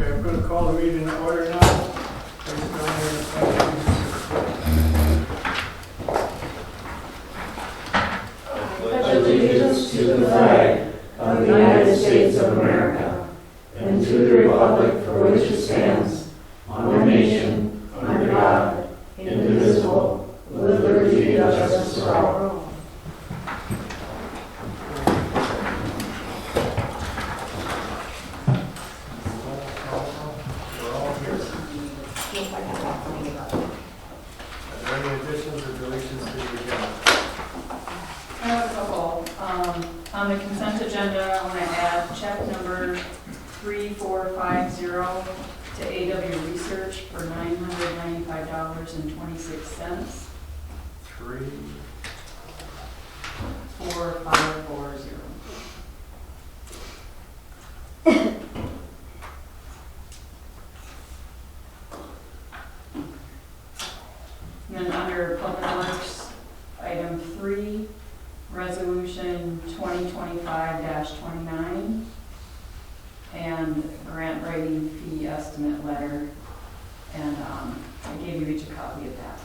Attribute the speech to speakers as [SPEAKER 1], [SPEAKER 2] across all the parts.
[SPEAKER 1] Okay, I'm going to call the meeting to order now. Please join me in the pledge.
[SPEAKER 2] Pledge allegiance to the flag of the United States of America and to the republic for which it stands, one nation, under God, indivisible, with liberty and justice for all.
[SPEAKER 1] We're all here. Are there any additions or deletions to the agenda?
[SPEAKER 3] I have a couple. On the consent agenda, I want to add check number 3450 to AW Research for $995.26. 4540. And then under Public Works, item 3, resolution 2025-29, and grant writing fee estimate letter. And I gave you each a copy of that.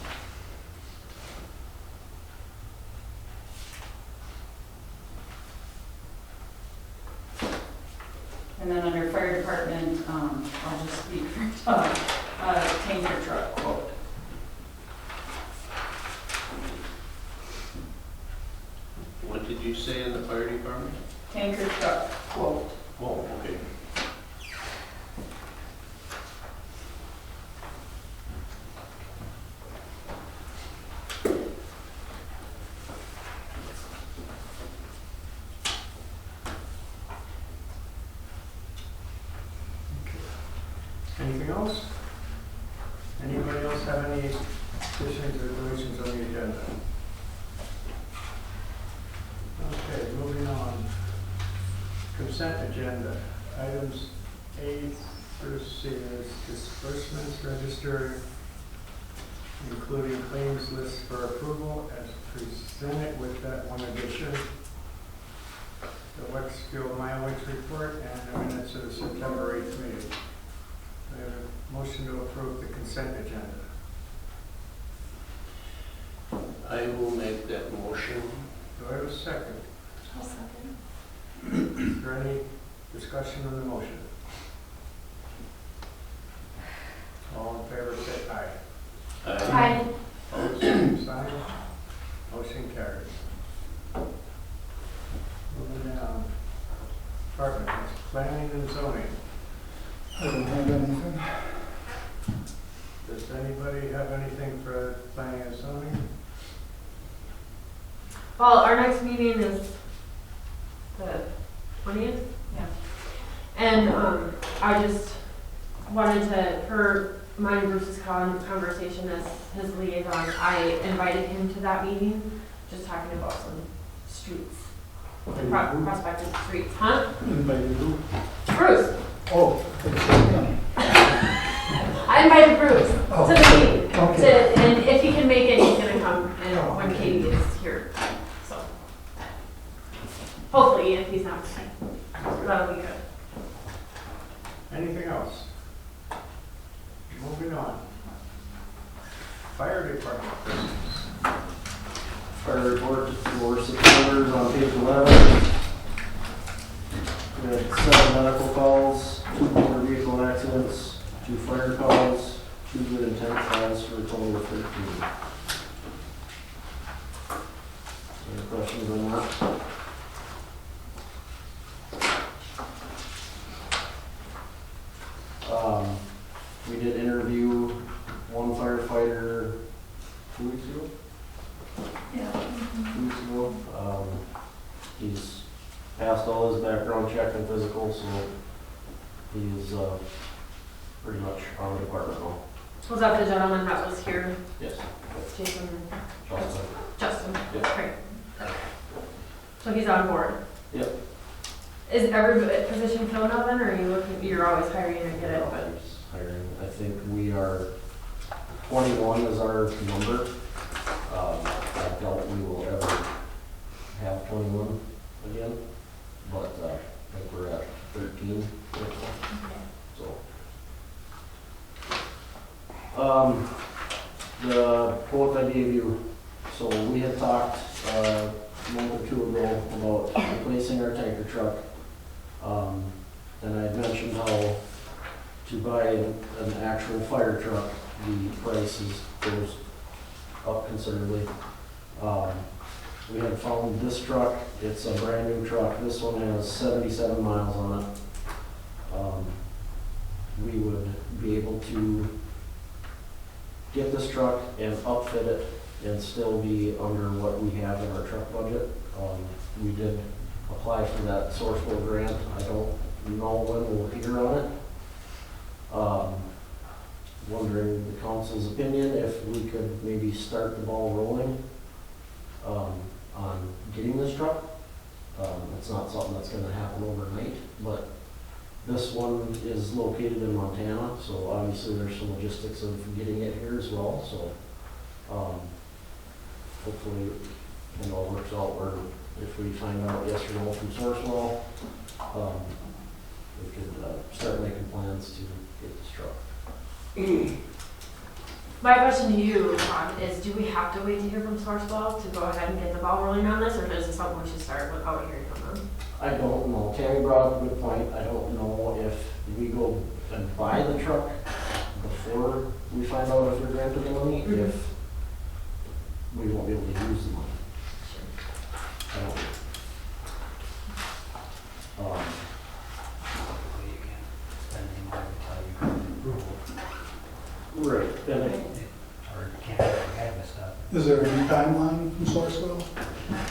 [SPEAKER 3] And then under fire department, I'll just speak for Doug, tanker truck quote.
[SPEAKER 4] What did you say in the fire department?
[SPEAKER 3] Tanker truck quote.
[SPEAKER 4] Oh, okay.
[SPEAKER 1] Anything else? Anybody else have any additions or deletions on the agenda? Okay, moving on. Consent agenda. Items A through C is disbursements register, including claims list for approval as presented with that one addition. The Wexfield mileage report and the minutes of the September 8th meeting. We have a motion to approve the consent agenda.
[SPEAKER 4] I will make that motion.
[SPEAKER 1] Do I have a second?
[SPEAKER 3] I'll second.
[SPEAKER 1] Is there any discussion on the motion? All in favor, say aye.
[SPEAKER 3] Aye.
[SPEAKER 1] Opposed, same sign. Motion carries. Moving down. Department heads, planning and zoning.
[SPEAKER 5] I don't have anything.
[SPEAKER 1] Does anybody have anything for planning and zoning?
[SPEAKER 6] Well, our next meeting is the 20th.
[SPEAKER 3] Yeah.
[SPEAKER 6] And I just wanted to, per mine and Bruce's conversation as his liaison, I invited him to that meeting, just talking about some streets, prospective streets. Huh?
[SPEAKER 5] Invited who?
[SPEAKER 6] Bruce!
[SPEAKER 5] Oh, it's him.
[SPEAKER 6] I invited Bruce to the meeting.
[SPEAKER 5] Okay.
[SPEAKER 6] And if he can make it, he's gonna come and when Katie is here. So hopefully, if he's not, that'll be good.
[SPEAKER 1] Anything else? Moving on. Fire department business.
[SPEAKER 2] Fire report for September is on page 11. We had 7 medical calls, 2 motor vehicle accidents, 2 fire calls, 2 good intent calls for a total of 13. Any questions on that? We did interview one firefighter 2 weeks ago.
[SPEAKER 3] Yeah.
[SPEAKER 2] 2 weeks ago. He's passed all his background check and physical, so he's pretty much on the department now.
[SPEAKER 6] Was that the gentleman that was here?
[SPEAKER 2] Yes.
[SPEAKER 6] That's Jason.
[SPEAKER 2] Justin.
[SPEAKER 6] Justin.
[SPEAKER 2] Yep.
[SPEAKER 6] Great. So he's on board.
[SPEAKER 2] Yep.
[SPEAKER 6] Is every position filled now then, or are you looking, you're always hiring to get it? But
[SPEAKER 2] Always hiring. I think we are, 21 is our number. I doubt we will ever have 21 again, but I think we're at 13 right now. So The quote I gave you, so we had talked, a month or two ago about replacing our tanker truck. And I had mentioned how to buy an actual fire truck, the price goes up considerably. We had found this truck, it's a brand new truck, this one has 77 miles on it. We would be able to get this truck and upfit it and still be under what we have in our truck budget. We did apply for that Sourcewell grant. I don't know when we'll hear on it. Wondering the council's opinion, if we could maybe start the ball rolling on getting this truck. It's not something that's gonna happen overnight, but this one is located in Montana, so obviously there's some logistics of getting it here as well, so hopefully it all works out, or if we find out yes or no from Sourcewell, we could start making plans to get this truck.
[SPEAKER 6] My question to you, Ron, is do we have to wait to hear from Sourcewell to go ahead and get the ball rolling on this, or is this something we should start without hearing from them?
[SPEAKER 2] I don't know. Tammy brought up a good point. I don't know if we go and buy the truck before we find out if we're granted the money, if we won't be able to use the money. I don't know. Right. And it-
[SPEAKER 5] Is there any timeline from Sourcewell?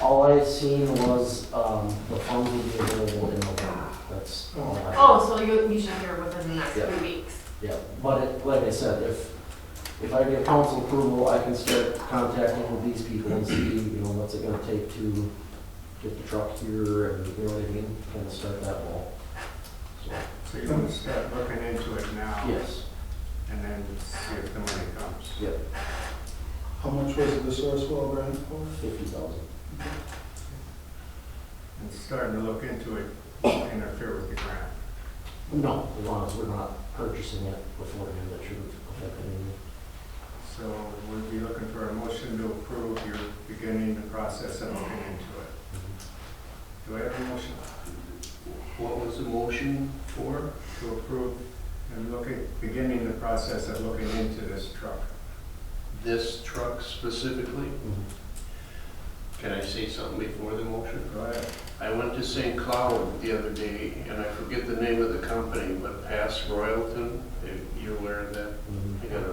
[SPEAKER 2] all I seen was, the funds will be available in November. That's all I.
[SPEAKER 6] Oh, so you should hear within the next
[SPEAKER 2] Yeah.
[SPEAKER 6] 3 weeks.
[SPEAKER 2] Yeah, but it, like I said, if I get council approval, I can start contacting with these people and see, what's it gonna take to get the truck here and, you know what I mean, kind of start that ball. So,
[SPEAKER 1] So you want to start looking into it now?
[SPEAKER 2] yes,
[SPEAKER 1] And then see if the money comes.
[SPEAKER 2] yep,
[SPEAKER 5] How much was the Sourcewell grant for?
[SPEAKER 2] 50,000.
[SPEAKER 1] And starting to look into it, interfere with the grant.
[SPEAKER 2] No, as long as we're not purchasing it beforehand, that shouldn't affect anything.
[SPEAKER 1] So we'd be looking for a motion to approve your beginning the process of looking into it. Do I have a motion
[SPEAKER 4] What was the motion for?
[SPEAKER 1] to approve and beginning the process of looking into this truck?
[SPEAKER 4] This truck specifically?
[SPEAKER 2] Mm-hmm.
[SPEAKER 4] Can I say something before the motion?
[SPEAKER 1] Go ahead.
[SPEAKER 4] I went to St. Cloud the other day, and I forget the name of the company, but past Royalton, you're aware of that?
[SPEAKER 2] Mhm.
[SPEAKER 4] They got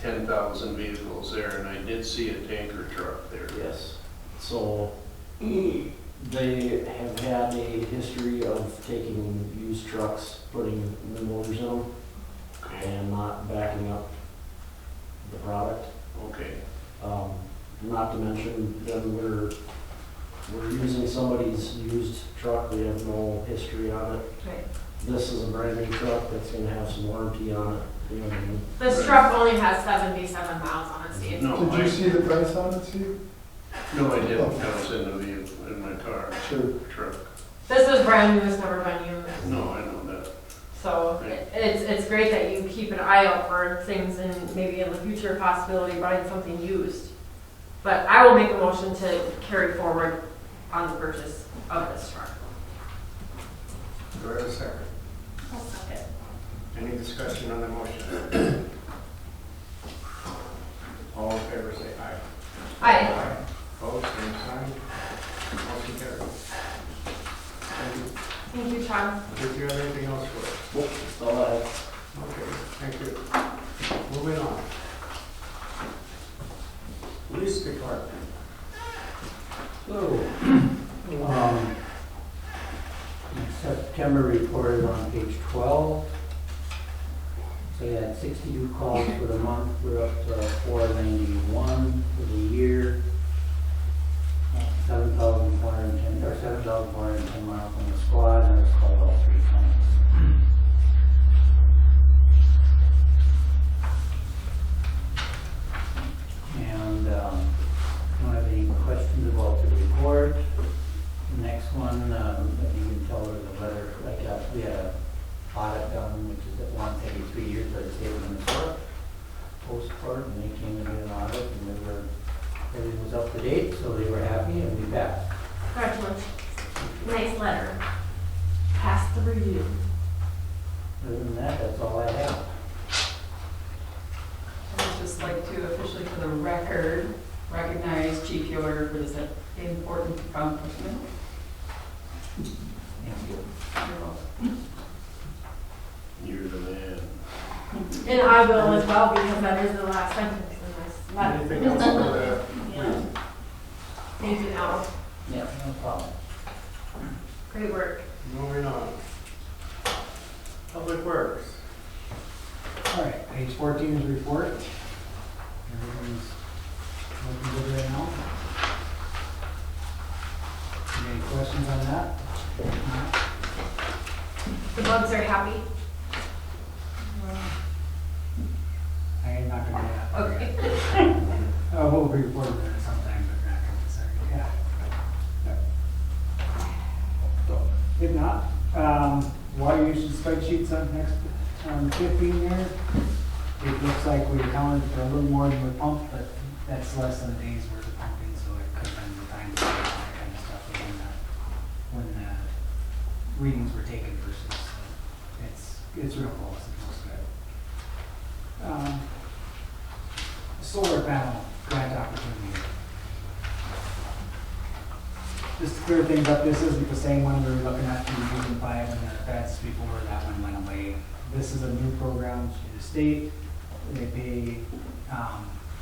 [SPEAKER 4] 10,000 vehicles there, and I did see a tanker truck there.
[SPEAKER 2] Yes, so they have had a history of taking used trucks, putting new motors in them,
[SPEAKER 4] Okay.
[SPEAKER 2] and not backing up the product.
[SPEAKER 4] Okay.
[SPEAKER 2] Not to mention, then we're using somebody's used truck, we have no history on it.
[SPEAKER 6] Right.
[SPEAKER 2] This is a brand new truck that's gonna have some warranty on it, you know what I mean?
[SPEAKER 6] This truck only has 77 miles on it, Steve.
[SPEAKER 4] No,
[SPEAKER 5] Did you see the price on it, Steve?
[SPEAKER 4] No, I didn't. I was in the vehicle, in my car,
[SPEAKER 5] Sure.
[SPEAKER 4] truck.
[SPEAKER 6] This is brand new, it's never been used.
[SPEAKER 4] No, I know that.
[SPEAKER 6] So it's great that you keep an eye out for things and maybe in the future possibility buying something used. But I will make a motion to carry forward on the purchase of this truck.
[SPEAKER 1] Do I have a second?
[SPEAKER 6] I'll second.
[SPEAKER 1] Any discussion on the motion? All in favor, say aye.
[SPEAKER 6] Aye.
[SPEAKER 1] Opposed, same sign. Motion carried. Thank you.
[SPEAKER 6] Thank you, Tom.
[SPEAKER 1] Did you have anything else for us?
[SPEAKER 2] Nope, that's all I have.
[SPEAKER 1] Okay, thank you. Moving on. Police Department.
[SPEAKER 7] So, September report is on page 12. So you had 62 calls for the month, we're up to 491 for the year. 7,410 or 7,410 miles on the squad, and it's called all 3 times. And don't have any questions about the report. The next one, if you can tell her the letter, we had a audit done, which is at once every 3 years by the state of Minnesota. postcard, and they came to get an audit, and everything was up to date, so they were happy, and we passed.
[SPEAKER 6] Congratulations. Nice letter. Passed the review.
[SPEAKER 7] Other than that, that's all I have.
[SPEAKER 3] I would just like to officially, for the record, recognize Chief Yoder for this important accomplishment.
[SPEAKER 7] Thank you.
[SPEAKER 3] You're welcome.
[SPEAKER 4] You're the man.
[SPEAKER 6] And I will as well, because that is the last sentence in this letter.
[SPEAKER 1] Anything else for that?
[SPEAKER 6] Yeah. Thank you, Al.
[SPEAKER 7] Yeah, no problem.
[SPEAKER 6] Great work.
[SPEAKER 1] Moving on. Public Works.
[SPEAKER 8] All right, page 14 is report. Everything's looking good right now. Any questions on that? If not,
[SPEAKER 6] The bugs are happy.
[SPEAKER 8] I am not gonna do that.
[SPEAKER 6] Okay.
[SPEAKER 8] We'll be reporting on it sometime, but not gonna say, yeah. So, if not, water usage spreadsheets on next, 15 there. It looks like we accounted for a little more than we pumped, but that's less than a day's worth of pumping, so it could have been the time to that kind of stuff when the readings were taken versus, it's real close, it looks good. Solar panel grant opportunity. Just to clear things up, this isn't the same one we were looking at in 2005 and the feds before, that one went away. This is a new program through the state. They pay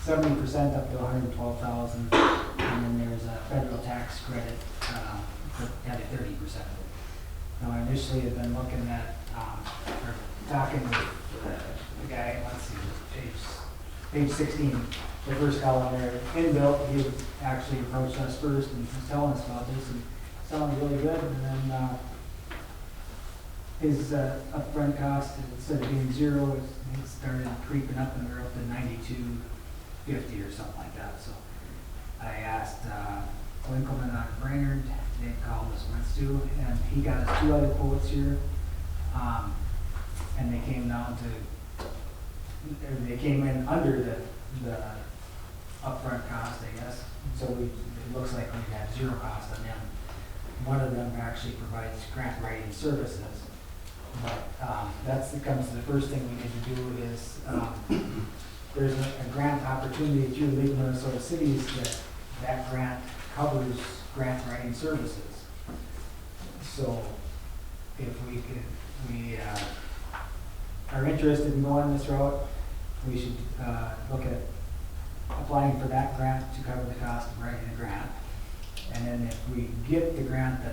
[SPEAKER 8] 70% up to $112,000, and then there's a federal tax credit at 30%. Now, I initially had been looking at, or talking with the guy, let's see, page 16, the first column there, inbuilt, he had actually approached us first and was telling us about this, and it sounded really good, and then his upfront cost, instead of being zero, it started creeping up, and we're up to $92.50 or something like that. So I asked Winkleman out of Brainerd, they called us once too, and he got us 2 other quotes here, and they came down to, or they came in under the upfront cost, I guess. So it looks like we have 0 cost on them. One of them actually provides grant writing services. But comes to the first thing we need to do is there's a grant opportunity through League of Minnesota Cities that grant covers grant writing services. So if we are interested in going this route, we should look at applying for that grant to cover the cost of writing a grant. And then if we get the grant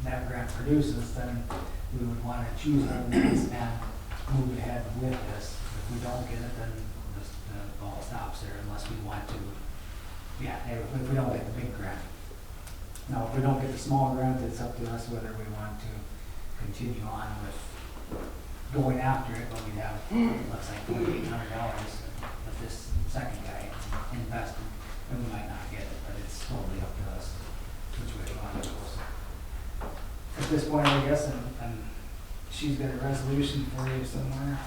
[SPEAKER 8] that grant produces, then we would want to choose one of these and move ahead with this. If we don't get it, then the ball stops there unless we want to, if we don't get the big grant. Now, if we don't get the small grant, it's up to us whether we want to continue on with going after it, but we have, looks like $4,800 with this second guy invested, and we might not get it, but it's totally up to us which way we want to go. So at this point, I guess, and she's got a resolution for you somewhere.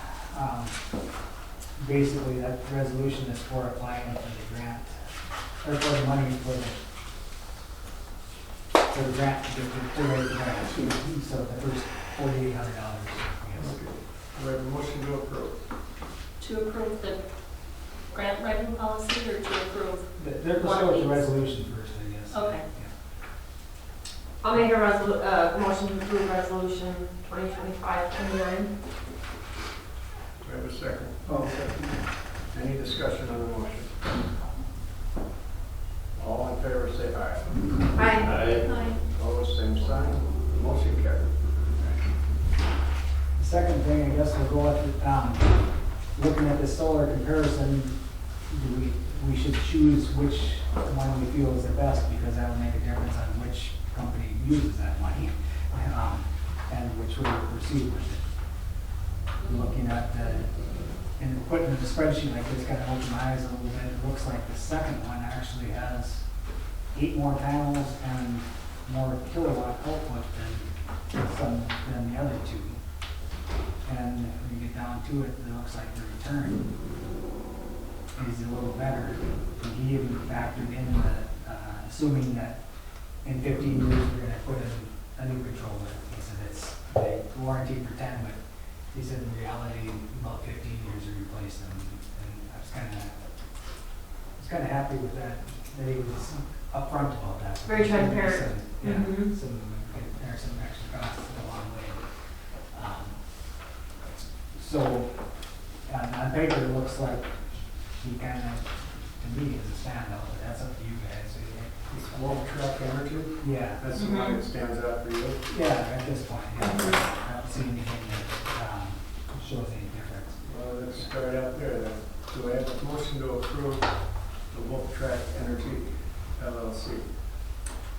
[SPEAKER 8] Basically, that resolution is for applying for the grant, or for the money for the grant, to write the grant. So the first $4,800, I guess.
[SPEAKER 1] Okay. We have a motion to approve.
[SPEAKER 2] To approve the grant writing policy or to approve?
[SPEAKER 8] Let's go with the resolution first, I guess.
[SPEAKER 2] Okay.
[SPEAKER 8] Yeah.
[SPEAKER 6] I'll make a motion to approve resolution 2025-29.
[SPEAKER 1] Do we have a second?
[SPEAKER 5] Oh, second.
[SPEAKER 1] Any discussion on the motion? All in favor, say aye.
[SPEAKER 6] Aye.
[SPEAKER 2] Aye.
[SPEAKER 1] Opposed, same sign. Motion carried.
[SPEAKER 8] The second thing, I guess, we'll go with, looking at the solar comparison, we should choose which one we feel is the best, because that will make a difference on which company uses that money, and which way we proceed with it. Looking at and putting in the spreadsheet like this, kind of opened my eyes a little bit. It looks like the second one actually has 8 more panels and more kilowatt output than the other 2. And when you get down to it, it looks like the return is a little better. And he even factored in the, assuming that in 15 years we're gonna put in a new controller. He said it's, they warranty for 10, but he said in reality, about 15 years to replace them. And I was kinda happy with that, that he was upfront about that.
[SPEAKER 6] Very transparent.
[SPEAKER 8] Yeah,
[SPEAKER 6] Mhm.
[SPEAKER 8] there's some extra costs to go a long way. So, on paper, it looks like he kind of, to me, is a standout, but that's up to you guys. So,
[SPEAKER 1] It's Wolf Truck Energy,
[SPEAKER 8] yeah,
[SPEAKER 1] that's the one that stands out for you.
[SPEAKER 8] yeah, at this point, yeah. I don't see anything that shows any difference.
[SPEAKER 1] Well, let's start out there then. Do I have a motion to approve the Wolf Track Energy LLC?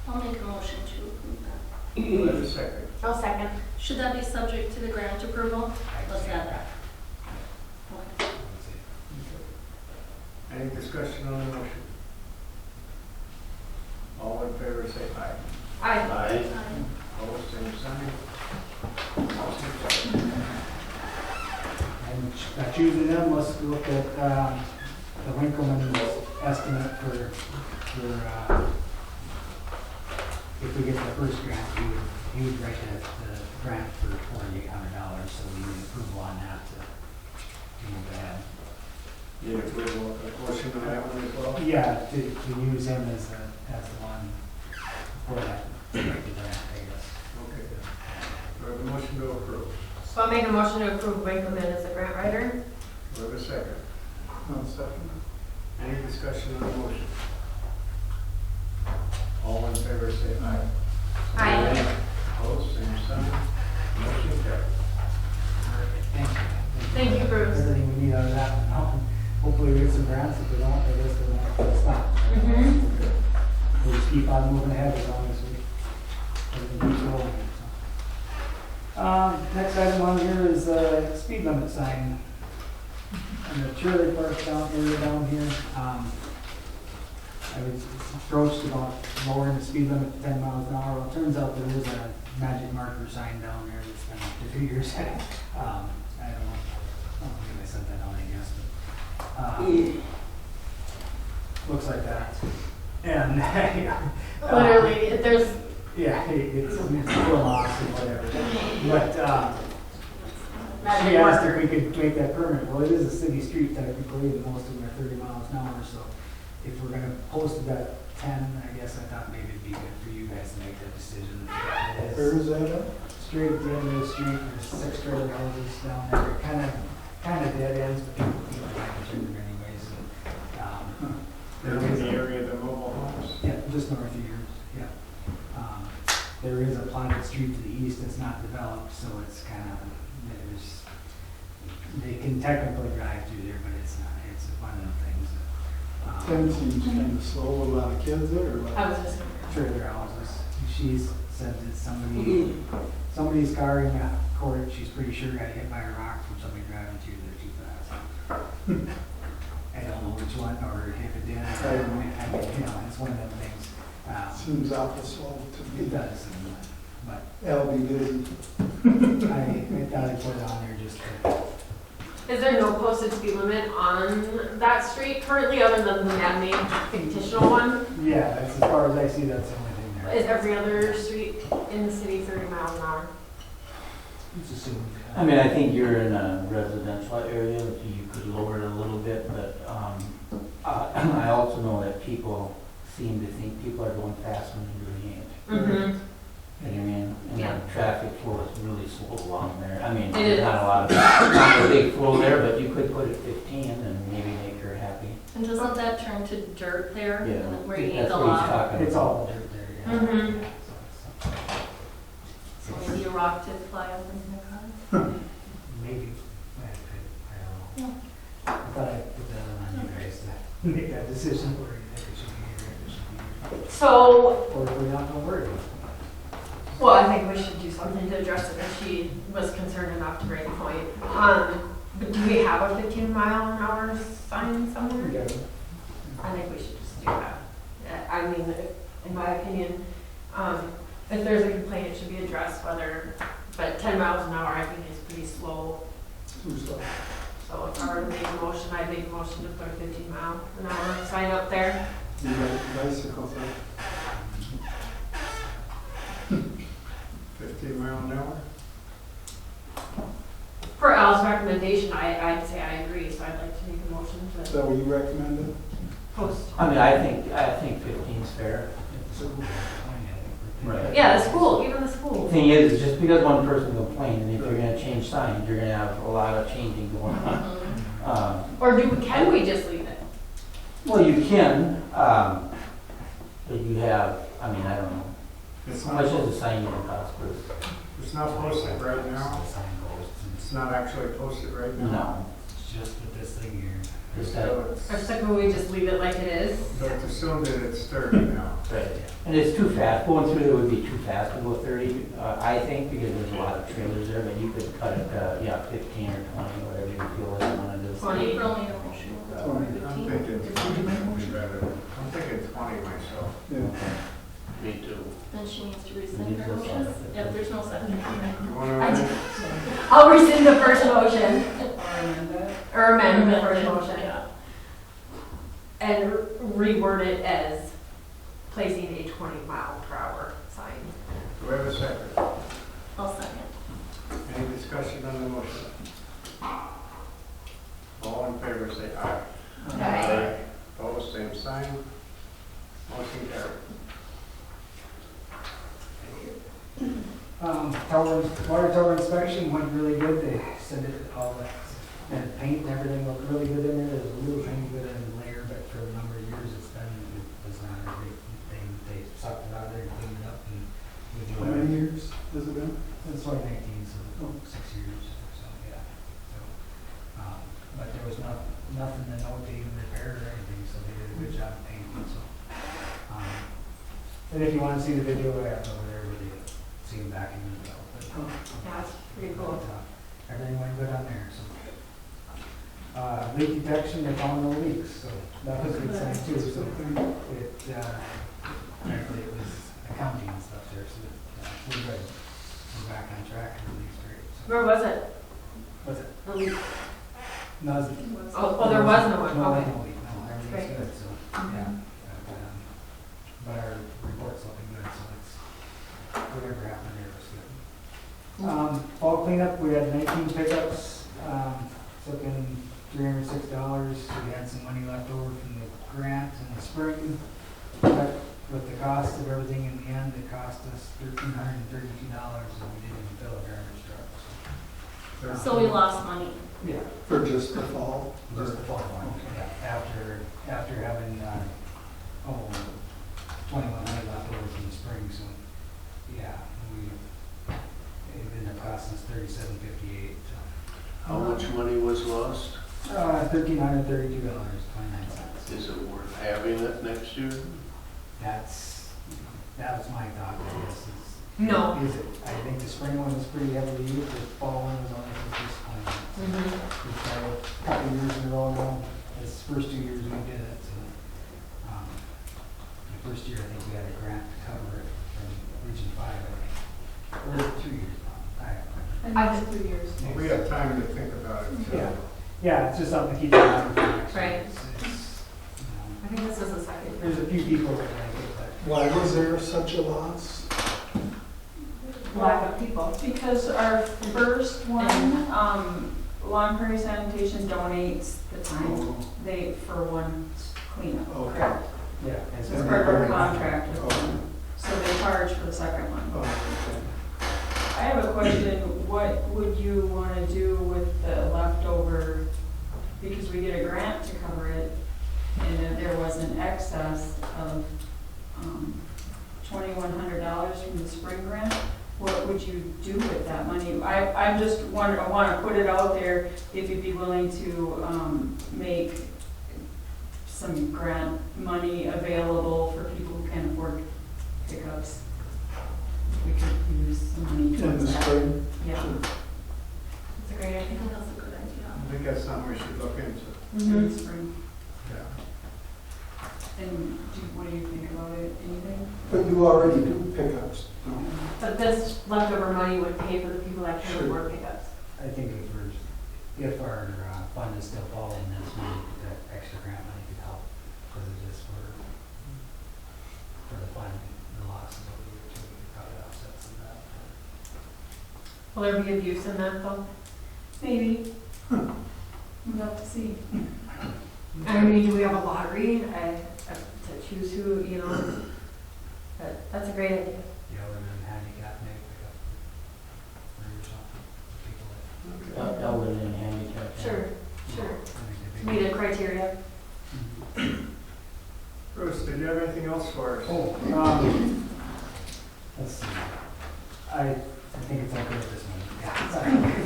[SPEAKER 2] I'll make a motion to approve that.
[SPEAKER 1] Do I have a second?
[SPEAKER 6] I'll second.
[SPEAKER 2] Should that be subject to the grant approval? Let's add that. Okay.
[SPEAKER 8] Let's see.
[SPEAKER 1] Any discussion on the motion? All in favor, say aye.
[SPEAKER 6] Aye.
[SPEAKER 1] Opposed, same sign. Motion carried.
[SPEAKER 8] And choosing them, let's look at the Winkleman's estimate for if we get the first grant, he would write the grant for $4,800, so we need approval on that to move ahead.
[SPEAKER 1] Need approval, a portion of that one as well?
[SPEAKER 8] Yeah, to use him as the one for that grant, I guess.
[SPEAKER 1] Okay. Do I have a motion to approve?
[SPEAKER 6] So I'll make a motion to approve Winkleman as a grant writer.
[SPEAKER 1] Do I have a second?
[SPEAKER 5] I'll second.
[SPEAKER 1] Any discussion on the motion? All in favor, say aye.
[SPEAKER 6] Aye.
[SPEAKER 1] Opposed, same sign. Motion carried.
[SPEAKER 8] Thank you.
[SPEAKER 6] Thank you, Bruce.
[SPEAKER 8] Everything we need out of that one. Now, hopefully we get some grants. If we don't, I guess we'll stop.
[SPEAKER 6] Mhm.
[SPEAKER 8] We'll just keep on moving ahead as long as everything keeps rolling. So. Next item on here is speed limit sign. On the Cherry Park area down here, I was approached about lowering the speed limit to 10 miles an hour. Well, it turns out there is a magic marker sign down there that's been up to 2 years. I don't know if I sent that out, I guess, but looks like that. And
[SPEAKER 6] Literally, there's,
[SPEAKER 8] yeah, it's still lost and whatever. But she
[SPEAKER 6] magic
[SPEAKER 8] asked
[SPEAKER 6] marker.
[SPEAKER 8] if we could make that permanent. Well, it is a city street technically, and most of them are 30 miles an hour, so if we're gonna post it at 10, I guess I thought maybe it'd be good for you guys to make that decision. It
[SPEAKER 5] Where
[SPEAKER 8] is
[SPEAKER 5] is that at?
[SPEAKER 8] straight at the end of the street, there's 6 trailer houses down there, kind of dead ends, but people like to turn them anyways.
[SPEAKER 1] They're in the area of the mobile homes.
[SPEAKER 8] Yeah, just north of yours, yeah. There is a planted street to the east that's not developed, so it's kind of, they can technically drive through there, but it's not, it's one of the things.
[SPEAKER 5] 10 seems kind of slow, a lot of kids there, or what?
[SPEAKER 6] I was just.
[SPEAKER 8] Trailer houses. She's said that somebody's car in that court, she's pretty sure got hit by a rock from somebody driving through there too fast. I don't know which one, or if it did, I mean, you know, it's one of them things.
[SPEAKER 5] Seems awful slow to
[SPEAKER 8] It
[SPEAKER 5] me.
[SPEAKER 8] does, but
[SPEAKER 5] I'll be busy.
[SPEAKER 8] I thought I'd put it on there just to.
[SPEAKER 6] Is there no posted speed limit on that street currently, other than the man-made fictional one?
[SPEAKER 8] Yeah, that's as far as I see, that's the only thing there.
[SPEAKER 6] Is every other street in the city 30 miles an hour?
[SPEAKER 8] It's assumed.
[SPEAKER 7] I mean, I think you're in a residential area, you could lower it a little bit, but I also know that people seem to think people are going fast when they really ain't.
[SPEAKER 6] Mm-hmm.
[SPEAKER 7] You know what I mean? And
[SPEAKER 6] Yeah.
[SPEAKER 7] the traffic flow is really slow along there. I mean,
[SPEAKER 6] It
[SPEAKER 7] there's
[SPEAKER 6] is.
[SPEAKER 7] not a lot of, not a big flow there, but you could put it 15 and maybe make her happy.
[SPEAKER 2] And doesn't that turn to dirt there?
[SPEAKER 7] Yeah,
[SPEAKER 2] Where you eat
[SPEAKER 7] that's
[SPEAKER 2] the
[SPEAKER 7] what he's
[SPEAKER 2] lot?
[SPEAKER 7] talking about.
[SPEAKER 8] It's all dirt there, yeah.
[SPEAKER 6] Mhm.
[SPEAKER 2] So maybe a rock did fly up into the car?
[SPEAKER 8] Maybe. I don't know. I thought I'd put that on you guys to make that decision, or you think it should be here, it should be here.
[SPEAKER 6] So,
[SPEAKER 8] Or if we're not, don't worry.
[SPEAKER 6] well, I think we should do something to address it if she was concerned enough to bring a point. But do we have a 15 mile an hour sign somewhere?
[SPEAKER 8] Yeah.
[SPEAKER 6] I think we should just do that. I mean, in my opinion, if there's a complaint, it should be addressed whether, but 10 miles an hour I think is pretty slow.
[SPEAKER 5] Too slow.
[SPEAKER 6] So if our board to make a motion, I'd make a motion to put a 15-mile-an-hour sign up there.
[SPEAKER 5] You got bicycles,
[SPEAKER 1] 15 mile an hour?
[SPEAKER 6] For Al's recommendation, I'd say I agree, so I'd like to make a motion
[SPEAKER 5] is
[SPEAKER 6] to
[SPEAKER 5] that what you recommended?
[SPEAKER 6] post.
[SPEAKER 7] I mean, I think 15 is fair. Right.
[SPEAKER 6] Yeah, the school, even the school.
[SPEAKER 7] The thing is, just because one person complained, and if you're gonna change signs, you're gonna have a lot of changing going on.
[SPEAKER 6] Or can we just leave it?
[SPEAKER 7] Well, you can, but you have, I mean, I don't know.
[SPEAKER 1] It's
[SPEAKER 7] How
[SPEAKER 1] not,
[SPEAKER 7] much does a sign even cost, Bruce?
[SPEAKER 1] it's not posted right now? It's not actually posted right now?
[SPEAKER 7] No.
[SPEAKER 8] Just with this thing here.
[SPEAKER 7] Just that,
[SPEAKER 1] So it's,
[SPEAKER 6] Or so can we just leave it like it is?
[SPEAKER 1] so it's assumed that it's 30 now.
[SPEAKER 7] right. And it's too fast, going through there would be too fast to go 30, I think, because there's a lot of trailers there, but you could cut it, 15 or 20, whatever you feel like you wanna do.
[SPEAKER 6] 20.
[SPEAKER 3] April made a motion.
[SPEAKER 1] I'm thinking 20 would be better. I'm thinking 20 myself.
[SPEAKER 5] Yeah.
[SPEAKER 4] Me too.
[SPEAKER 3] Then she needs to
[SPEAKER 7] You
[SPEAKER 3] rescind
[SPEAKER 7] need
[SPEAKER 3] her
[SPEAKER 7] to
[SPEAKER 3] motion.
[SPEAKER 7] second it.
[SPEAKER 3] Yep, there's no second.
[SPEAKER 1] You wanna
[SPEAKER 6] I
[SPEAKER 1] amend?
[SPEAKER 6] I'll rescind the first motion,
[SPEAKER 3] Or amend it.
[SPEAKER 6] or amend the first motion,
[SPEAKER 3] Yeah.
[SPEAKER 6] and reword it as placing a 20-mile-per-hour sign.
[SPEAKER 1] Do we have a second?
[SPEAKER 3] I'll second.
[SPEAKER 1] Any discussion on the motion? All in favor, say aye.
[SPEAKER 6] Aye.
[SPEAKER 1] Opposed, same sign. Motion carried.
[SPEAKER 8] Water tower inspection went really good. They said it all that, and paint and everything looked really good in there. There's a little tiny bit of layer, but for the number of years it's been, it was not a great thing. They sucked it out of there and cleaned it up and we do
[SPEAKER 5] How many years has it been?
[SPEAKER 8] It's 2019, so 6 years or so, yeah. So, but there was nothing to note they even repaired or anything, so they did a good job painting, so. And if you want to see the video, I have it over there with you, see them back in the middle.
[SPEAKER 6] Yeah, it's pretty cool.
[SPEAKER 8] Everything went good on there, so. Leak detection, they found no leaks, so that was a good sign too, so it, apparently it was accounting and stuff there, so we're good. We're back on track, everything's great. So.
[SPEAKER 6] Where was it?
[SPEAKER 8] What's it?
[SPEAKER 6] The leak.
[SPEAKER 8] No,
[SPEAKER 6] Oh, there was no one,
[SPEAKER 8] no,
[SPEAKER 6] okay.
[SPEAKER 8] no leak, no, everything's good, so, yeah. But our report's looking good, so it's, whatever happened there was good. Fall cleanup, we had 19 pickups, took in $306. We had some money left over from the grant in the spring. But with the cost of everything in the end, it cost us $1,332, and we didn't even fill a garbage truck.
[SPEAKER 3] So we lost money.
[SPEAKER 8] Yeah,
[SPEAKER 5] For just the fall?
[SPEAKER 8] just the fall one, yeah, after having, 2,100 left over from the spring, so, yeah, it ended up costing us $37.58, so.
[SPEAKER 4] How much money was lost?
[SPEAKER 8] $1,332.29.
[SPEAKER 4] Is it worth having it next year?
[SPEAKER 8] That was my thought, I guess.
[SPEAKER 6] No.
[SPEAKER 8] Is it? I think the spring one was pretty heavily used, the fall one was only for disappointing. We tried a couple of years in a row now, this first 2 years we did it, so. The first year, I think we had a grant to cover it from Region 5, I think. Or 2 years now, I don't know.
[SPEAKER 3] I did 3 years.
[SPEAKER 1] We have time to think about it. too.
[SPEAKER 8] Yeah. Yeah, it's just something to keep in mind for next year.
[SPEAKER 6] Right.
[SPEAKER 8] You
[SPEAKER 6] I think this is the second.
[SPEAKER 8] know, there's a few people that like it, but.
[SPEAKER 5] Why was there such a loss?
[SPEAKER 6] Lack of people.
[SPEAKER 3] Because our first one, Long Prairie Sanitation donates the time for one cleanup,
[SPEAKER 5] Okay.
[SPEAKER 3] correct?
[SPEAKER 8] Yeah.
[SPEAKER 3] It's part of our contract with
[SPEAKER 5] Oh,
[SPEAKER 3] them, so they charge for the second one.
[SPEAKER 5] oh, okay.
[SPEAKER 3] I have a question, what would you want to do with the leftover, because we get a grant to cover it, and if there was an excess of $2,100 from the spring grant, what would you do with that money? I just want to put it out there, if you'd be willing to make some grant money available for people who can't afford pickups. We could use some money
[SPEAKER 5] In the
[SPEAKER 3] towards that.
[SPEAKER 5] spring?
[SPEAKER 3] Yeah.
[SPEAKER 6] It's a great idea.
[SPEAKER 3] That's a good
[SPEAKER 1] I think that's something we should look into.
[SPEAKER 3] idea. In the spring.
[SPEAKER 1] Yeah.
[SPEAKER 3] And what do you think about it? Anything?
[SPEAKER 5] But you already do pickups, no?
[SPEAKER 6] But this leftover money would pay for the people that can't
[SPEAKER 5] Sure.
[SPEAKER 6] afford pickups.
[SPEAKER 8] I think if our fund is still following this, maybe that extra grant money could help, because it is for the fund, the losses over the year too, we could probably offset some of that.
[SPEAKER 6] Will there be abuse in that though?
[SPEAKER 3] Maybe. We'll have to see.
[SPEAKER 6] I mean, do we have a lottery to choose who, you know? But that's a great idea.
[SPEAKER 8] Yeah, or then handicap, maybe pick up for or something, people that,
[SPEAKER 7] Elderly and handicapped.
[SPEAKER 6] Sure.
[SPEAKER 8] I think they
[SPEAKER 6] Meet the criteria.
[SPEAKER 1] Bruce, did you have anything else for us?
[SPEAKER 8] Let's see. I think it's okay with this one.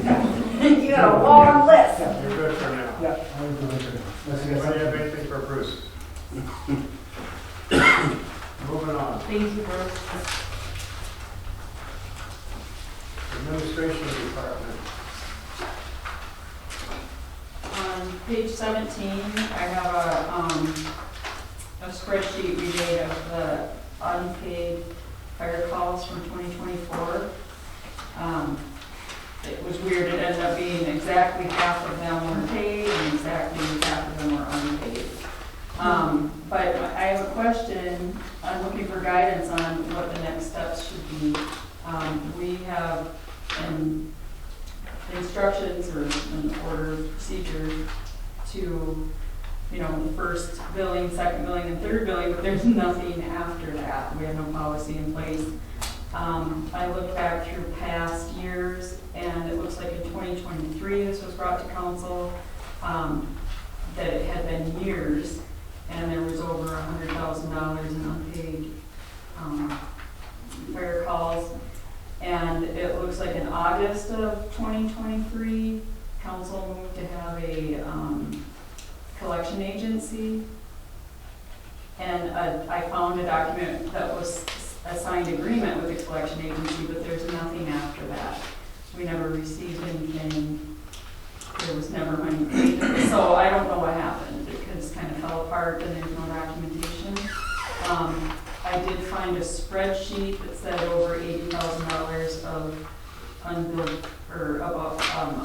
[SPEAKER 8] Yeah.
[SPEAKER 3] You got a long list.
[SPEAKER 1] You're good for now.
[SPEAKER 8] Yeah, I would do it. Unless you guys
[SPEAKER 1] Anybody have
[SPEAKER 8] have
[SPEAKER 1] anything for Bruce? Moving on.
[SPEAKER 6] Thank you, Bruce.
[SPEAKER 1] Administration Department.
[SPEAKER 3] On page 17, I have a spreadsheet we made of the unpaid fire calls from 2024. It was weird, it ended up being exactly half of them were paid and exactly half of them were unpaid. But I have a question, I'm looking for guidance on what the next steps should be. We have instructions or an order of procedure to, you know, the first billing, second billing, and third billing, but there's nothing after that. We have no policy in place. I looked back through past years, and it looks like in 2023 this was brought to council, that it had been years, and there was over $100,000 in unpaid fire calls. And it looks like in August of 2023, council moved to have a collection agency. And I found a document that was a signed agreement with the collection agency, but there's nothing after that. We never received anything. There was never money paid. So I don't know what happened. It just kind of fell apart and there's no documentation. I did find a spreadsheet that said over $80,000 of unbilled or about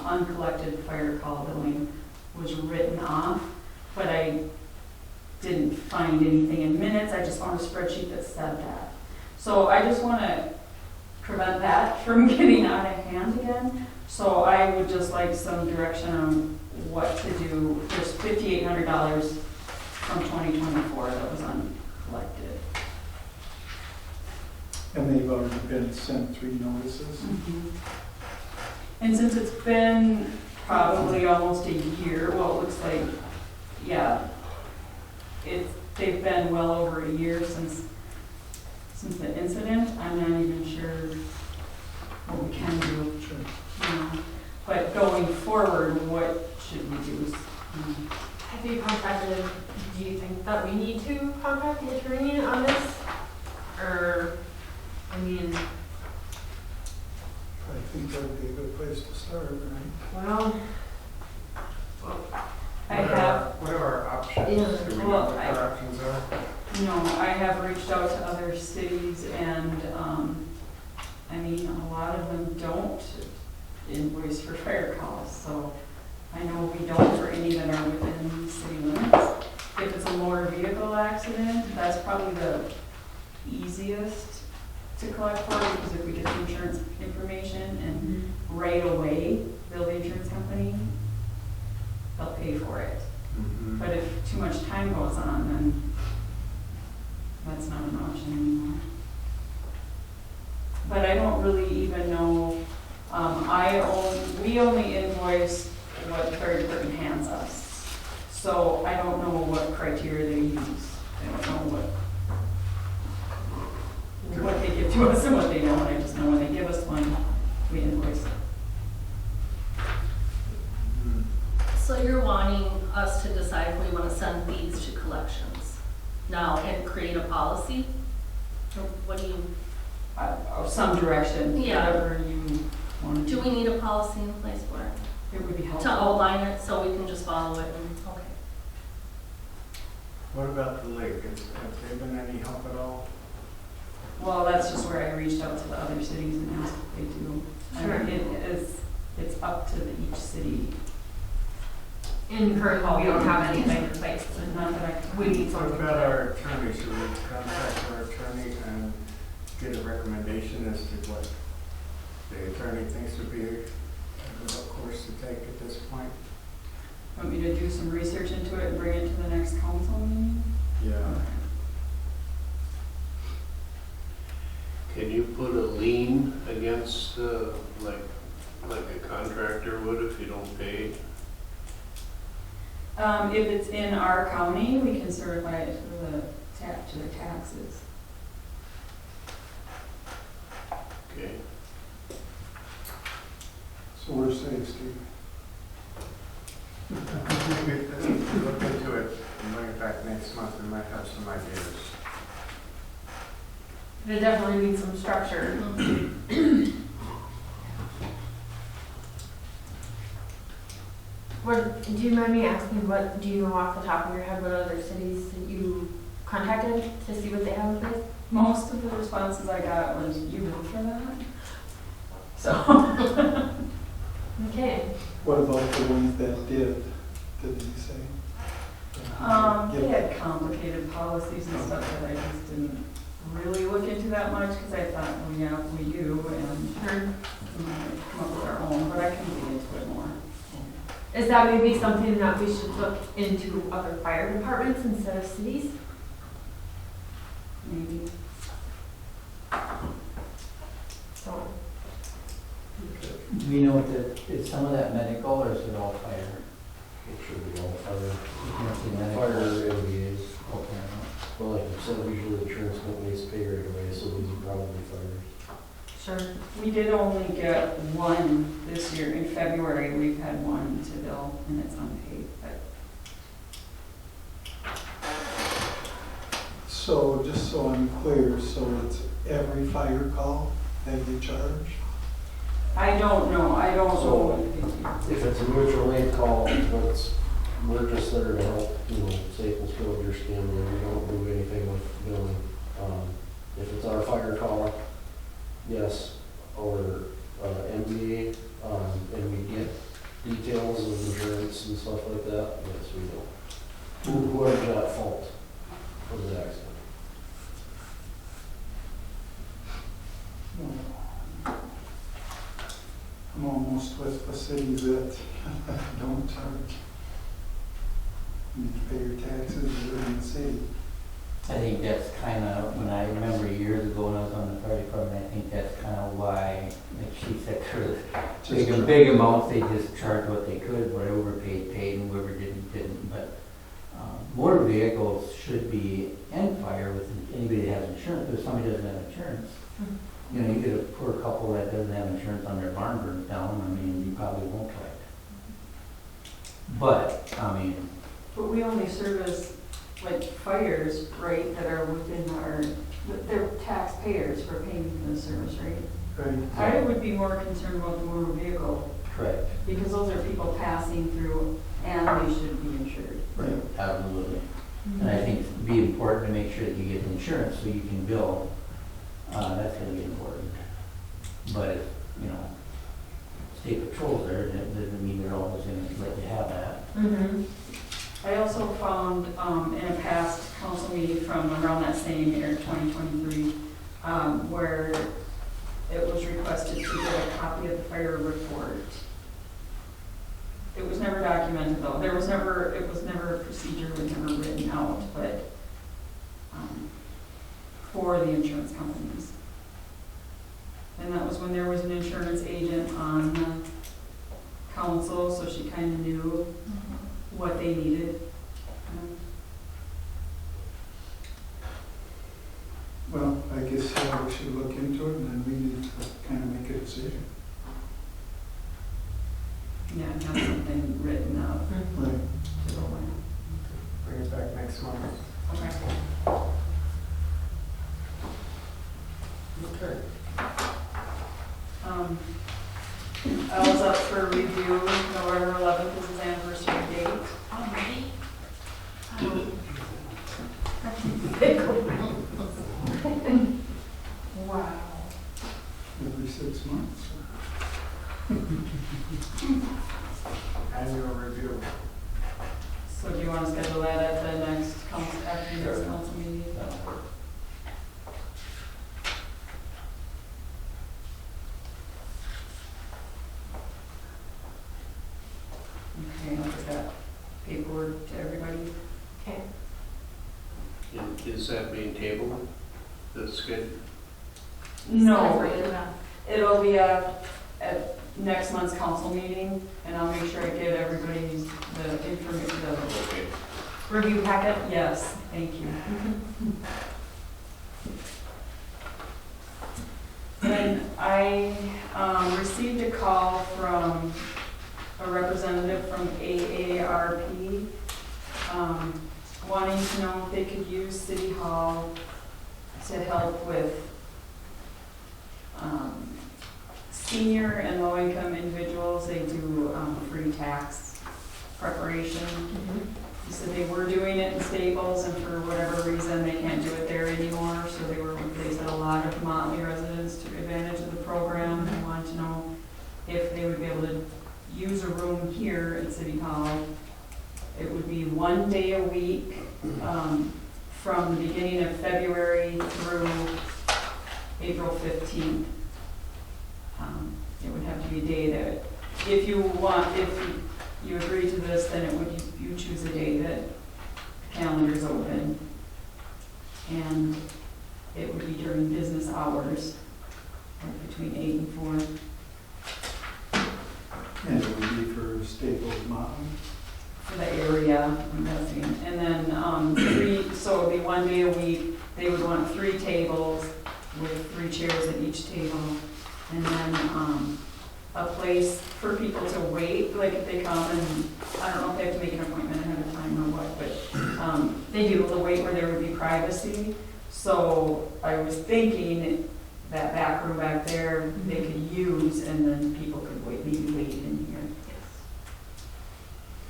[SPEAKER 3] uncollected fire call billing was written off, but I didn't find anything in minutes. I just found a spreadsheet that said that. So I just want to prevent that from getting out of hand again. So I would just like some direction on what to do. There's $5,800 from 2024 that was uncollected.
[SPEAKER 5] And they've already been sent 3 notices.
[SPEAKER 3] And since it's been probably almost a year, well, it looks like, yeah, they've been well over a year since the incident. I'm not even sure what we can do.
[SPEAKER 5] Sure.
[SPEAKER 3] But going forward, what should we do?
[SPEAKER 6] Have you contacted, do you think that we need to contact the attorney on this? Or, I mean,
[SPEAKER 5] I think that would be a good place to start, right?
[SPEAKER 6] well,
[SPEAKER 3] I have,
[SPEAKER 1] What are our options?
[SPEAKER 6] Yeah,
[SPEAKER 1] Do we know
[SPEAKER 3] well,
[SPEAKER 1] what our options are?
[SPEAKER 3] I have reached out to other cities and, I mean, a lot of them don't invoice for fire calls, so I know we don't for any that are within city limits. If it's a motor vehicle accident, that's probably the easiest to collect for, because if we get the insurance information and right away bill the insurance company, they'll pay for it. But if too much time goes on, then that's not an option anymore. But I don't really even know, we only invoice what the fire department hands us. So I don't know what criteria they use. I don't know what they give to us and what they don't. I just know when they give us one, we invoice.
[SPEAKER 2] So you're wanting us to decide if we want to send these to collections now and create a policy? Or what do you,
[SPEAKER 3] Of some direction,
[SPEAKER 2] Yeah.
[SPEAKER 3] whatever you want to
[SPEAKER 2] do we need a policy in place for it?
[SPEAKER 3] It would be
[SPEAKER 2] To
[SPEAKER 3] helpful.
[SPEAKER 2] outline it so we can just follow it and, okay.
[SPEAKER 1] What about the lake? Have they been any help at all?
[SPEAKER 3] Well, that's just where I reached out to the other cities and asked if they do. I mean, it's up to each city
[SPEAKER 6] in current law, we don't have anything in place, and
[SPEAKER 3] Not that I
[SPEAKER 6] we need
[SPEAKER 1] What
[SPEAKER 6] something.
[SPEAKER 1] about our attorney? Should we contact our attorney and get a recommendation as to what the attorney thinks would be a good course to take at this point?
[SPEAKER 3] Want me to do some research into it and bring it to the next council meeting?
[SPEAKER 1] Yeah.
[SPEAKER 4] Can you put a lien against, like a contractor would if you don't pay?
[SPEAKER 3] If it's in our county, we can certify it to the taxes.
[SPEAKER 4] Okay.
[SPEAKER 5] So we're safe, Steve.
[SPEAKER 1] Maybe let's look into it and bring it back next month. We might have some ideas.
[SPEAKER 6] It definitely needs some structure. What, do you mind me asking, what, do you know off the top of your head what other cities that you contacted to see what they have in place?
[SPEAKER 3] Most of the responses I got was, you vote for that? So,
[SPEAKER 6] Okay.
[SPEAKER 5] What about the ones that did he say?
[SPEAKER 3] they had complicated policies and stuff that I just didn't really look into that much, because I thought, well, yeah, we do, and
[SPEAKER 6] Sure.
[SPEAKER 3] we might come up with our own, but I can dig into it more.
[SPEAKER 6] Is that maybe something that we should look into other fire departments instead of cities?
[SPEAKER 3] Maybe.
[SPEAKER 6] So,
[SPEAKER 7] Do we know that, is some of that medical or is it all fire?
[SPEAKER 2] It should be all fire.
[SPEAKER 7] You can't see medical.
[SPEAKER 2] Fire MBAs.
[SPEAKER 7] Okay.
[SPEAKER 2] Well, like I said, usually insurance companies pay right away, so these are probably fires.
[SPEAKER 6] sure.
[SPEAKER 3] We did only get one this year. In February, we've had one to bill, and it's unpaid, but
[SPEAKER 5] So, just so I'm clear, so it's every fire call that you charge?
[SPEAKER 3] I don't know. I don't know.
[SPEAKER 2] If it's a mutual aid call, we're just there to help, safe and skilled your skin, and we don't do anything with billing. If it's our fire call, yes, or MBA, and we get details of insurance and stuff like that, yes, we do. Whoever's at fault for the accident.
[SPEAKER 5] I'm almost with the cities that don't charge. You pay your taxes, you live in the city.
[SPEAKER 7] I think that's kind of, when I remember years ago when I was on the fire department, I think that's kind of why, like she said, for the big amounts, they just charged what they could, whatever paid, and whoever didn't. But motor vehicles should be, and fire with anybody that has insurance, but if somebody doesn't have insurance, you know, you get a poor couple that doesn't have insurance on their barn burns down, I mean, you probably won't collect. But, I mean,
[SPEAKER 3] But we only service like fires, right, that are within our, they're taxpayers for paying for the service, right?
[SPEAKER 5] Right.
[SPEAKER 3] I would be more concerned about the motor vehicle,
[SPEAKER 7] correct,
[SPEAKER 3] because those are people passing through, and they should be insured.
[SPEAKER 5] Right.
[SPEAKER 7] absolutely. And I think it'd be important to make sure that you get insurance so you can bill. That's gonna be important. But if, state patrol's there, that doesn't mean they're always gonna let you have that.
[SPEAKER 6] Mm-hmm.
[SPEAKER 3] I also found in a past council meeting from around that same year, 2023, where it was requested to get a copy of the fire report. It was never documented though. It was never a procedure, it was never written out, but for the insurance companies. And that was when there was an insurance agent on the council, so she kind of knew what they needed.
[SPEAKER 5] Well, I guess we should look into it and then we need to kind of make a decision.
[SPEAKER 3] Yeah, have something written up
[SPEAKER 5] Right.
[SPEAKER 3] to go in.
[SPEAKER 1] Bring it back next month.
[SPEAKER 3] Okay.
[SPEAKER 1] Okay.
[SPEAKER 3] I was up for review, November 11th is his anniversary date.
[SPEAKER 6] Wow.
[SPEAKER 5] Every 6 months.
[SPEAKER 1] Annual review.
[SPEAKER 3] So do you want to schedule that at the next council, after the next council meeting? Okay, I'll put that paperwork to everybody.
[SPEAKER 6] Okay.
[SPEAKER 4] Is that being tabled, the schedule?
[SPEAKER 3] No, it'll be at next month's council meeting, and I'll make sure I get everybody the information.
[SPEAKER 4] Okay.
[SPEAKER 6] Review packet?
[SPEAKER 3] Yes, thank you. And I received a call from a representative from AARP, wanting to know if they could use City Hall to help with senior and low-income individuals. They do free tax preparation. They said they were doing it in Staples, and for whatever reason, they can't do it there anymore. So they said a lot of Motley residents took advantage of the program and wanted to know if they would be able to use a room here at City Hall. It would be 1 day a week from the beginning of February through April 15th. It would have to be a day that, if you agree to this, then it would, you choose a day that the calendar's open. And it would be during business hours, like between 8 and 4.
[SPEAKER 5] And it would be for Staples Mountain.
[SPEAKER 3] For the area, I'm guessing. And then so it would be 1 day a week. They would want 3 tables with 3 chairs at each table. And then a place for people to wait, like if they come, and I don't know if they have to make an appointment ahead of time or what, but they do a wait where there would be privacy. So I was thinking that back room back there, they could use, and then people could maybe wait in here.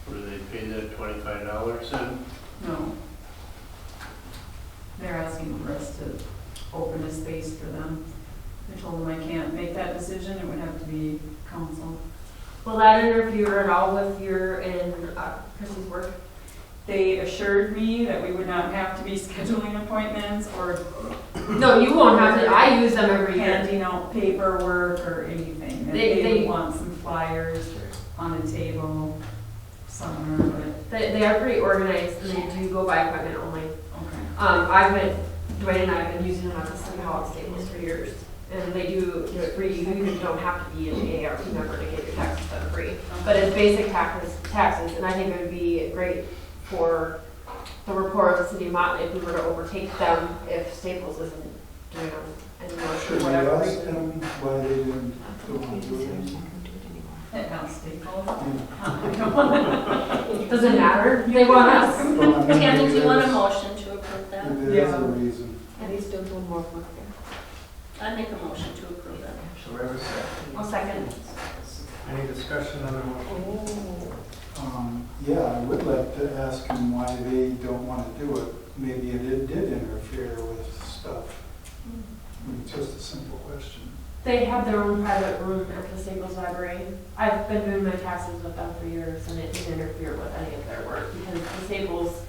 [SPEAKER 4] Or do they pay that $25 then?
[SPEAKER 3] No. They're asking for us to open a space for them. I told them I can't make that decision, it would have to be council.
[SPEAKER 6] Will that interfere at all with your and Chrissy's work?
[SPEAKER 3] They assured me that we would not have to be scheduling appointments or
[SPEAKER 6] No, you won't have to. I use them every year.
[SPEAKER 3] handing out paperwork or anything. And
[SPEAKER 6] They
[SPEAKER 3] would want some flyers on the table somewhere, but,
[SPEAKER 6] They are pretty organized, and they do go by appointment only.
[SPEAKER 3] okay.
[SPEAKER 6] Dwayne and I have been using them at the City Hall at Staples for years. And they do it free. You don't have to be an AARP member to get your taxes done free. But it's basic taxes, and I think it would be great for the report of the city of Motley if we were to overtake them if Staples isn't doing them anymore for
[SPEAKER 5] Should we
[SPEAKER 6] whatever
[SPEAKER 5] ask
[SPEAKER 6] reason.
[SPEAKER 5] them why they didn't want to do it?
[SPEAKER 3] At House Staples.
[SPEAKER 5] Yeah.
[SPEAKER 6] Doesn't matter. They want us.
[SPEAKER 5] Well, I mean,
[SPEAKER 2] Tammy, do you want a
[SPEAKER 5] there's-
[SPEAKER 2] motion to approve that?
[SPEAKER 5] There is a reason.
[SPEAKER 6] And he's doing one more work there.
[SPEAKER 2] I make a motion to approve it.
[SPEAKER 1] So we have a second.
[SPEAKER 6] I'll second.
[SPEAKER 1] Any discussion on the motion?
[SPEAKER 5] Yeah, I would like to ask them why they don't want to do it. Maybe it did interfere with stuff. I mean, it's just a simple question.
[SPEAKER 6] They have their own private room at the Staples Library. I've been doing my taxes with them for years, and it didn't interfere with any of their work because the Staples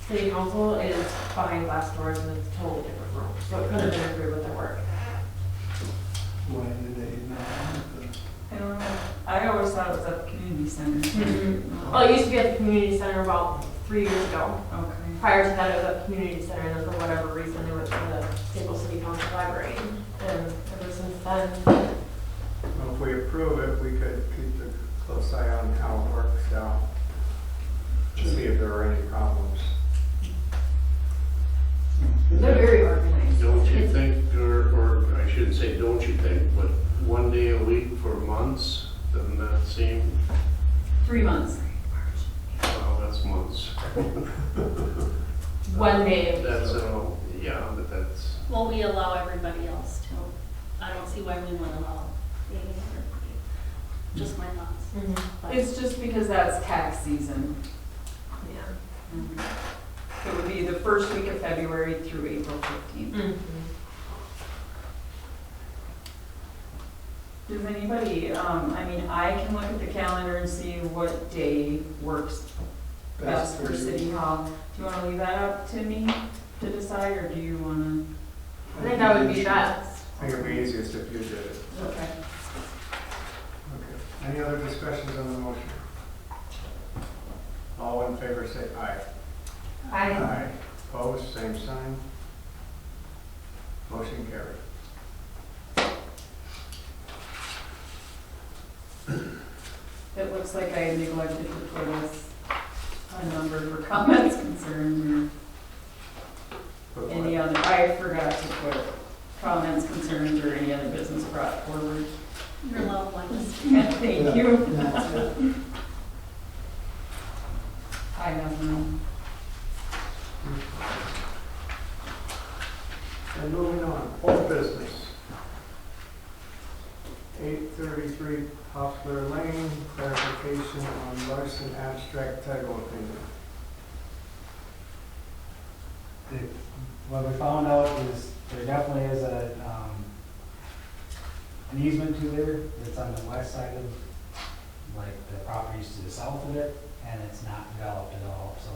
[SPEAKER 6] City Council is behind glass doors and it's a totally different room, so it couldn't interfere with their work.
[SPEAKER 5] Why did they not want
[SPEAKER 3] I don't know. I always thought it was at the community center.
[SPEAKER 6] Well, it used to be at the community center about 3 years ago.
[SPEAKER 3] Okay.
[SPEAKER 6] Prior to that, it was at the community center, and then for whatever reason, they went to the Staples City Council Library. And ever since then,
[SPEAKER 1] Well, if we approve it, we could keep a close eye on how it works out. To see if there are any problems.
[SPEAKER 6] they're very organized.
[SPEAKER 4] Don't you think, or I shouldn't say don't you think, but 1 day a week for months, doesn't that seem,
[SPEAKER 3] 3 months.
[SPEAKER 4] well, that's months.
[SPEAKER 6] 1 day.
[SPEAKER 4] That's, yeah, but that's,
[SPEAKER 2] Well, we allow everybody else to. I don't see why we wouldn't allow any other. Just my thoughts.
[SPEAKER 6] Mhm.
[SPEAKER 2] But
[SPEAKER 3] It's just because that's tax season.
[SPEAKER 6] Yeah.
[SPEAKER 3] It would be the first week of February through April 15th.
[SPEAKER 6] Mhm.
[SPEAKER 3] Does anybody, I mean, I can look at the calendar and see what day works best for
[SPEAKER 5] you.
[SPEAKER 3] City Hall. Do you wanna leave that up to me to decide, or do you wanna?
[SPEAKER 6] I think that would be best.
[SPEAKER 1] I think it'd be easiest if you did it.
[SPEAKER 3] Okay.
[SPEAKER 1] Okay. Any other discussions on the motion? All in favor say aye.
[SPEAKER 6] I,
[SPEAKER 1] Opposed, same sign. Motion carried.
[SPEAKER 3] It looks like I neglected to put a number for comments, concerns,
[SPEAKER 1] Put
[SPEAKER 3] or
[SPEAKER 1] what?
[SPEAKER 3] any other, I forgot to put comments, concerns, or any other business brought forward.
[SPEAKER 2] Your loved ones.
[SPEAKER 3] Thank you.
[SPEAKER 5] That's it.
[SPEAKER 3] I have none.
[SPEAKER 1] And moving on, old business. 833 Poplar Lane, clarification on Larson abstract title opinion.
[SPEAKER 8] What we found out is there definitely is an easement to there that's on the west side of, like, the properties to the south of it, and it's not developed at all, so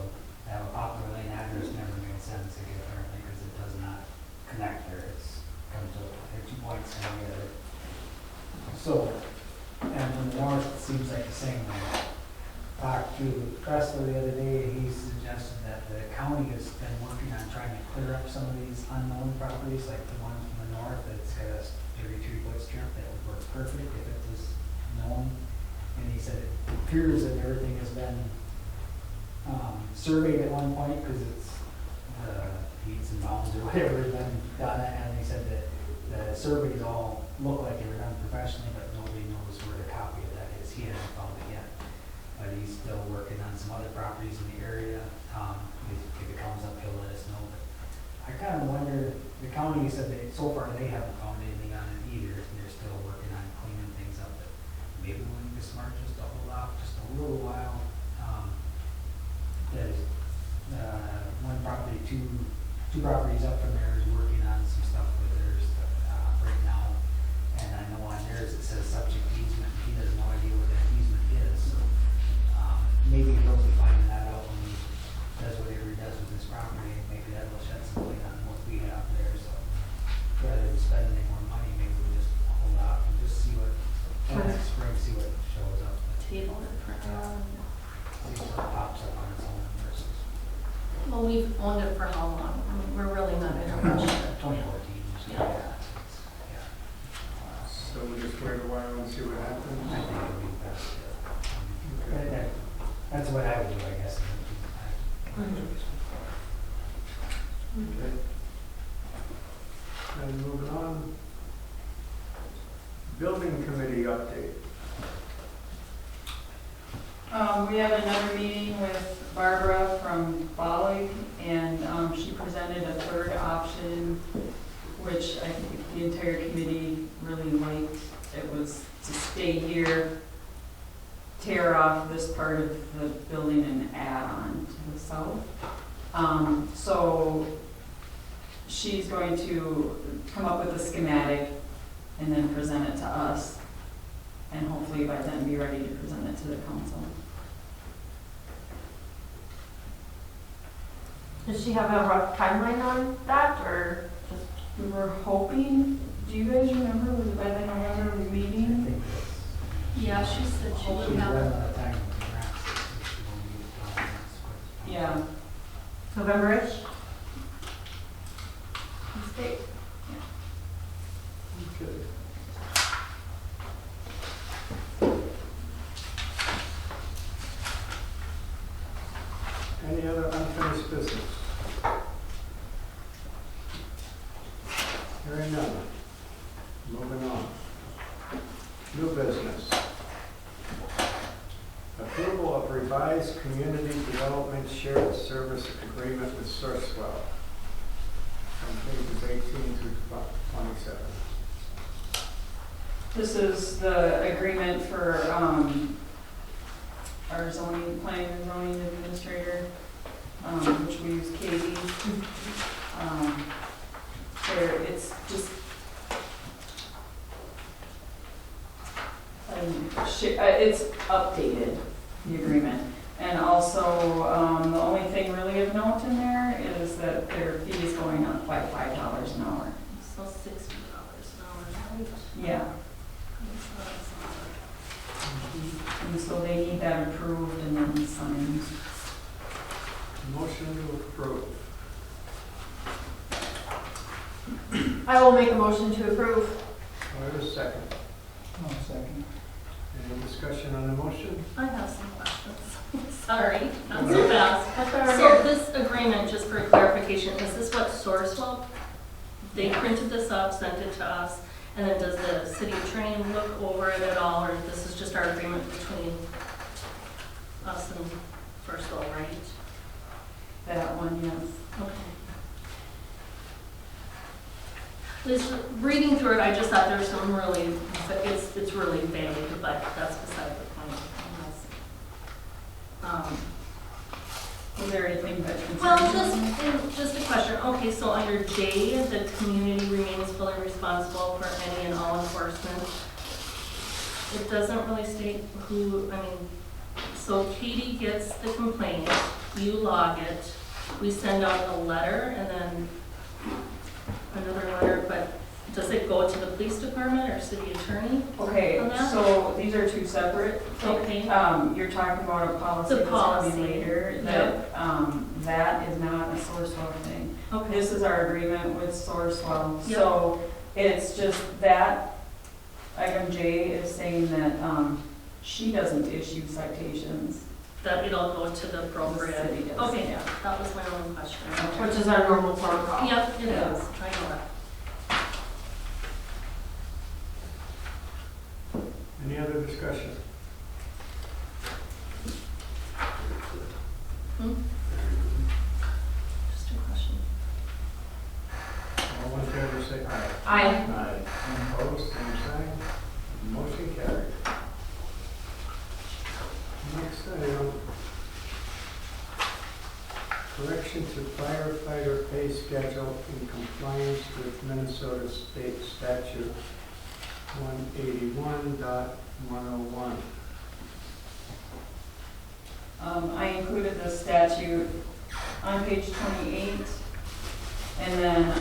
[SPEAKER 8] to have a Poplar Lane address never made sense again, apparently, because it does not connect there, it's comes to, there are 2 points coming together. So, and from the north, it seems like the same way. Talked to Cressler the other day, and he suggested that the county has been working on trying to clear up some of these unknown properties, like the one from the north that's got a 33-foot strip that would work perfect if it was known. And he said it appears that everything has been surveyed at one point, because it's deeds and bounds or whatever has been done, and he said that the surveys all look like they were done professionally, but nobody knows where the copy of that is. He hasn't found it yet. But he's still working on some other properties in the area. If it comes up, he'll let us know. But I kind of wonder, the county said that so far they haven't found anything on it either, and they're still working on cleaning things up. But maybe it wouldn't be smart just to hold off just a little while. There's one property, two properties up from there is working on some stuff with theirs right now. And I know on theirs it says subject easement. He has no idea what that easement is, so maybe he'll be finding that out when he does whatever he does with his property. Maybe that will shed some light on what we have there, so rather than spend any more money, maybe we just hold off and just see what, next spring, see what shows up.
[SPEAKER 2] Table it for now.
[SPEAKER 8] See what pops up on its own versus
[SPEAKER 2] Well, we've owned it for how long? I mean, we're really not in a rush.
[SPEAKER 8] 2014.
[SPEAKER 2] Yeah.
[SPEAKER 8] Yeah.
[SPEAKER 1] So we just wait a while and see what
[SPEAKER 8] I
[SPEAKER 1] happens?
[SPEAKER 8] think it would be best, yeah.
[SPEAKER 1] Okay.
[SPEAKER 8] That's what I would do, I guess.
[SPEAKER 1] Okay. And moving on. Building committee update.
[SPEAKER 3] We had another meeting with Barbara from Bollig, and she presented a third option, which I think the entire committee really liked. It was to stay here, tear off this part of the building and add on to the south. So she's going to come up with a schematic and then present it to us, and hopefully by then be ready to present it to the council.
[SPEAKER 6] does she have a rough timeline on that, or just?
[SPEAKER 3] We were hoping, do you guys remember, was it by the November
[SPEAKER 8] I
[SPEAKER 3] meeting?
[SPEAKER 8] think that's.
[SPEAKER 2] Yeah, she said she
[SPEAKER 8] She's
[SPEAKER 2] would
[SPEAKER 8] run
[SPEAKER 2] have.
[SPEAKER 8] out of time with the grants, so she won't use it all at once.
[SPEAKER 3] Yeah,
[SPEAKER 6] November-ish?
[SPEAKER 3] state.
[SPEAKER 1] Okay. Any other unfinished business? Hearing none. Moving on. New business. Approval of revised community development shared service agreement with Sourcewell. On pages 18 through 27.
[SPEAKER 3] This is the agreement for, our zoning, planning and zoning administrator, which we use Katie. It's just, it's updated, the agreement. And also, the only thing really of note in there is that their fee is going up by $5 an hour.
[SPEAKER 2] So $60 an hour, right?
[SPEAKER 3] Yeah, and so they need that approved and then signed.
[SPEAKER 1] Motion to approve.
[SPEAKER 6] I will make a motion to approve.
[SPEAKER 1] Do I have a second?
[SPEAKER 5] I'll second.
[SPEAKER 1] Any discussion on the motion?
[SPEAKER 2] I have some questions. Sorry, not so fast.
[SPEAKER 6] That's all right.
[SPEAKER 2] So this agreement, just for clarification, is this what Sourcewell, they printed this up, sent it to us, and then does the city attorney look over it at all, or this is just our agreement between us and Sourcewell, right?
[SPEAKER 3] That one, yes.
[SPEAKER 2] Okay. This, reading through it, I just thought there's some really, it's really vague, but that's beside the point.
[SPEAKER 3] Is there anything that
[SPEAKER 2] Well,
[SPEAKER 3] concerns you?
[SPEAKER 2] just a question. Okay, so under J, the community remains fully responsible for any and all enforcement. It doesn't really state who, I mean, so Katie gets the complaint, you log it, we send out a letter and then another letter, but does it go to the police department or city attorney?
[SPEAKER 3] Okay,
[SPEAKER 2] On that?
[SPEAKER 3] so these are two separate things.
[SPEAKER 2] Okay.
[SPEAKER 3] You're talking about a policy
[SPEAKER 2] The
[SPEAKER 3] that's coming
[SPEAKER 2] policy.
[SPEAKER 3] later, that, that is not a Sourcewell thing.
[SPEAKER 2] Okay.
[SPEAKER 3] This is our agreement with Sourcewell.
[SPEAKER 2] Yep.
[SPEAKER 3] So it's just that item J is saying that, she doesn't issue citations.
[SPEAKER 2] That it'll go to the
[SPEAKER 3] The
[SPEAKER 2] appropriate.
[SPEAKER 3] city does,
[SPEAKER 2] Okay,
[SPEAKER 3] yeah.
[SPEAKER 2] that was my only question.
[SPEAKER 6] Which is our normal protocol.
[SPEAKER 2] Yep, it
[SPEAKER 3] Yeah.
[SPEAKER 2] is. I know that.
[SPEAKER 1] Any other discussion?
[SPEAKER 2] Just a question.
[SPEAKER 1] All in favor, say aye.
[SPEAKER 6] Aye.
[SPEAKER 1] Aye. Opposed, same sign. Motion carried. Next item. Correction to firefighter pay schedule in compliance with Minnesota State Statute 181.101.
[SPEAKER 3] I included the statute on page 28, and then